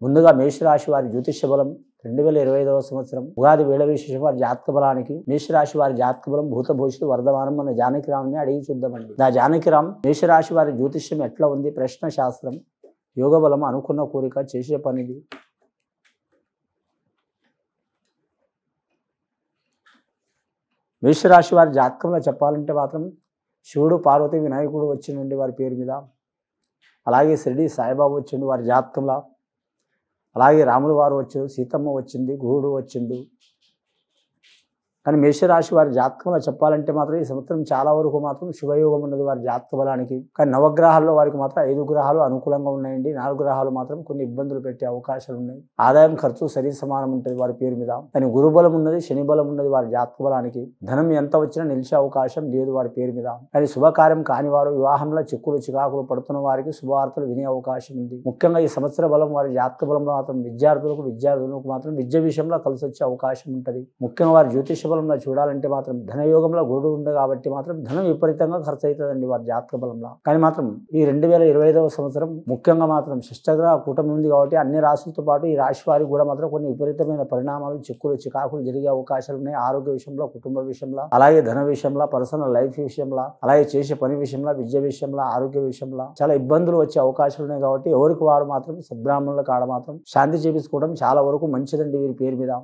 ముందుగా మేషరాశి వారి జ్యోతిష్య బలం 2025వ సంవత్సరం ఉగాది వేళ విశేషం వారి జాతక బలానికి మేషరాశి వారి జాతక బలం భూత భవిష్యత్తు వర్ధమానం మన జానకిరామ్ని అడిగి చూద్దామండి. నా జానకిరామ్ మేషరాశి వారి జ్యోతిష్యం ఎట్లా ఉంది? ప్రశ్న శాస్త్రం, యోగ బలం, అనుకున్న కోరిక, చేసే పనిది. మేషరాశి వారి జాతకంలో చెప్పాలంటే మాత్రం శివుడు, పార్వతి, వినాయకుడు వచ్చిండండి వారి పేరు మీద. అలాగే షిరిడి సాయిబాబా వచ్చిండు వారి జాతకంలో. అలాగే రాముల వారు వచ్చారు, సీతమ్మ వచ్చింది, గురుడు వచ్చిండు. కానీ మేషరాశి వారి జాతకంలో చెప్పాలంటే మాత్రం ఈ సంవత్సరం చాలా వరకు మాత్రం శుభయోగం ఉన్నది వారి జాతక బలానికి. కానీ నవగ్రహాల్లో వారికి మాత్రం 5 గ్రహాలు అనుకూలంగా ఉన్నాయండి. 4 గ్రహాలు మాత్రం కొన్ని ఇబ్బందులు పెట్టే అవకాశాలు ఉన్నాయి. ఆదాయం ఖర్చు సరి సమానం ఉంటుంది వారి పేరు మీద. కానీ గురుబలం ఉన్నది, శని బలం ఉన్నది వారి జాతక బలానికి. ధనం ఎంత వచ్చినా నిలిచే అవకాశం లేదు వారి పేరు మీద. కానీ శుభకార్యం కాని వారు, వివాహంలో చిక్కులు చికాకులు పడుతున్న వారికి శుభవార్తలు వినే అవకాశం ఉంది. ముఖ్యంగా ఈ సంవత్సర బలం వారి జాతక బలంలో మాత్రం విద్యార్థులకు మాత్రం విద్య విషయంలో కలిసి వచ్చే అవకాశం ఉంటుంది. ముఖ్యంగా వారి జ్యోతిష బలంలో చూడాలంటే మాత్రం ధనయోగంలో గురుడు ఉంది కాబట్టి మాత్రం ధనం విపరీతంగా ఖర్చు అవుతుందండి వారి జాతక బలంలో. కానీ మాత్రం ఈ 2025వ సంవత్సరం ముఖ్యంగా మాత్రం షష్టగ్రహ కూటమి ఉంది కాబట్టి అన్ని రాశులతో పాటు ఈ రాశి వారికి కూడా మాత్రం కొన్ని విపరీతమైన పరిణామాలు, చిక్కులు చికాకులు జరిగే అవకాశాలు ఉన్నాయి. ఆరోగ్య విషయంలో, కుటుంబ విషయంలో, అలాగే ధన విషయంలో, పర్సనల్ లైఫ్ విషయంలో, అలాగే చేసే పని విషయంలో, విద్య విషయంలో, ఆరోగ్య విషయంలో చాలా ఇబ్బందులు వచ్చే అవకాశాలు ఉన్నాయి. కాబట్టి ఎవరికి వారు మాత్రం సద్బ్రాహ్మణుల కాడ మాత్రం శాంతి చేపించుకోవడం చాలా వరకు మంచిదండి వీరి పేరు మీద.